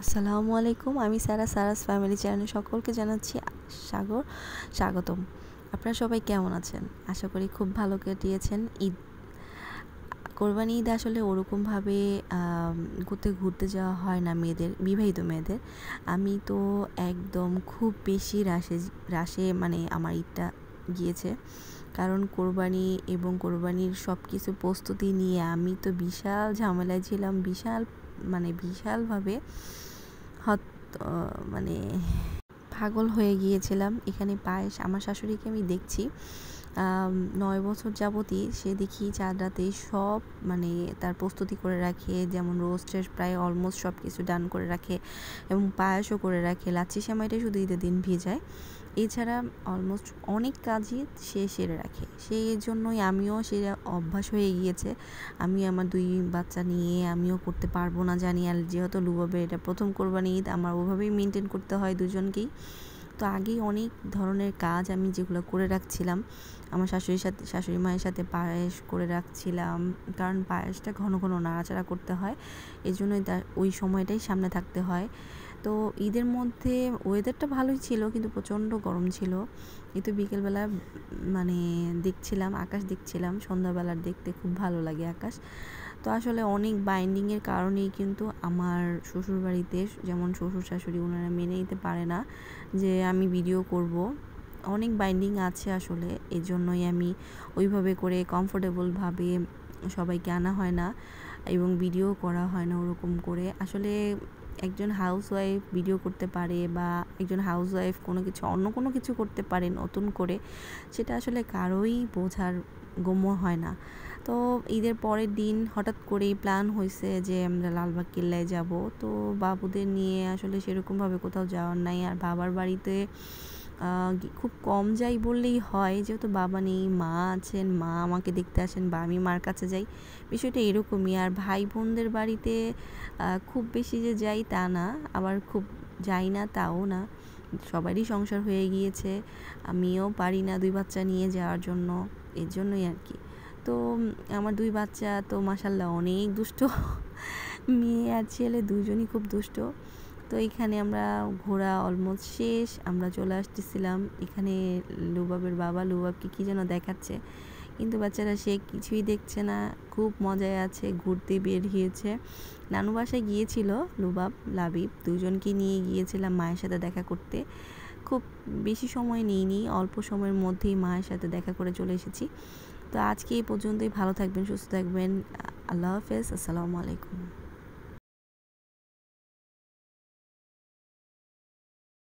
আসসালামু আলাইকুম। আমি সারাস ফ্যামিলি চ্যানেলে সকলকে জানাচ্ছি স্বাগতম। আপনারা সবাই কেমন আছেন? আশা করি খুব ভালো কাটিয়েছেন। কোরবানি ঈদ আসলে ওরকমভাবে ঘুরতে যাওয়া হয় না বিবাহিত মেয়েদের। আমি তো একদম খুব বেশি রাশে মানে আমার ঈদটা গিয়েছে। কারণ কোরবানি এবং কোরবানির সব কিছু প্রস্তুতি নিয়ে আমি তো বিশাল ঝামেলায় ছিলাম। বিশালভাবে মানে পাগল হয়ে গিয়েছিলাম। এখানে পায়েস আমার শাশুড়িকে আমি দেখছি 9 বছর যাবতই সে দেখি চাঁদ রাতেই সব তার প্রস্তুতি করে রাখে, যেমন রোস্টের প্রায় অলমোস্ট সব কিছু ডান করে রাখে এবং পায়েসও করে রাখে। লাচ্ছি সেমাইটাই শুধু ঈদের দিন ভিজায়, এছাড়া অলমোস্ট অনেক কাজই সে সেরে রাখে। সেই জন্যই আমিও সে অভ্যাস হয়ে গিয়েছে। আমি আমার 2 বাচ্চা নিয়ে আমিও করতে পারবো না জানি, আর যেহেতু লুবাবের এটা প্রথম কোরবানি ঈদ, আমার ওভাবেই মেনটেন করতে হয় দুজনকেই। তো আগেই অনেক ধরনের কাজ আমি যেগুলো করে রাখছিলাম, আমার শাশুড়ি মায়ের সাথে পায়েস করে রাখছিলাম, কারণ পায়েসটা ঘন ঘন নাড়াচাড়া করতে হয়, এই জন্যই ওই সময়টাই সামনে থাকতে হয়। তো ঈদের মধ্যে ওয়েদারটা ভালোই ছিল, কিন্তু প্রচণ্ড গরম ছিল। এই তো বিকেলবেলা দেখছিলাম আকাশ, সন্ধ্যাবেলার দেখতে খুব ভালো লাগে আকাশ। তো আসলে অনেক বাইন্ডিংয়ের কারণেই কিন্তু আমার শ্বশুরবাড়িতে, যেমন শ্বশুর শাশুড়ি, ওনারা মেনে নিতে পারে না যে আমি ভিডিও করব। অনেক বাইন্ডিং আছে আসলে, এই জন্যই আমি ওইভাবে করে কমফোর্টেবলভাবে সবাইকে আনা হয় না এবং ভিডিও করা হয় না ওরকম করে। আসলে একজন হাউসওয়াইফ ভিডিও করতে পারে, বা একজন হাউসওয়াইফ অন্য কোনো কিছু করতে পারে নতুন করে, সেটা আসলে কারোই বোঝার গম্য হয় না। তো ঈদের পরের দিন হঠাৎ করেই প্ল্যান হয়েছে যে আমরা লালবাগ কেল্লায় যাব। তো বাবুদের নিয়ে আসলে সেরকমভাবে কোথাও যাওয়ার নাই, আর বাবার বাড়িতে খুব কম যাই বললেই হয়, যেহেতু বাবা নেই, মা আছেন, মা আমাকে দেখতে আসেন বা আমি মার কাছে যাই, বিষয়টা এরকমই। আর ভাই বোনদের বাড়িতে খুব বেশি যে যাই তা না, আবার খুব যাই না তাও না। সবারই সংসার হয়ে গিয়েছে, আমিও পারি না 2 বাচ্চা নিয়ে যাওয়ার জন্য, এর জন্যই আর কি। তো আমার 2 বাচ্চা তো মাশাআল্লাহ অনেক দুষ্ট, মেয়ে আর ছেলে দুজনই খুব দুষ্ট। তো এখানে আমরা ঘোরা অলমোস্ট শেষ, আমরা চলে আসতেছিলাম। এখানে লুবাবের বাবা লুবাবকে কী যেন দেখাচ্ছে, কিন্তু বাচ্চারা সে কিছুই দেখছে না, খুব মজায় আছে, ঘুরতে বের হয়েছে। নানু বাসায় গিয়েছিল লাবিব, দুজনকে নিয়ে গিয়েছিলাম মায়ের সাথে দেখা করতে। খুব বেশি সময় নিইনি, অল্প সময়ের মধ্যেই মায়ের সাথে দেখা করে চলে এসেছি। তো আজকে এই পর্যন্তই। ভালো থাকবেন, সুস্থ থাকবেন। আল্লাহ হাফেজ, আসসালামু আলাইকুম।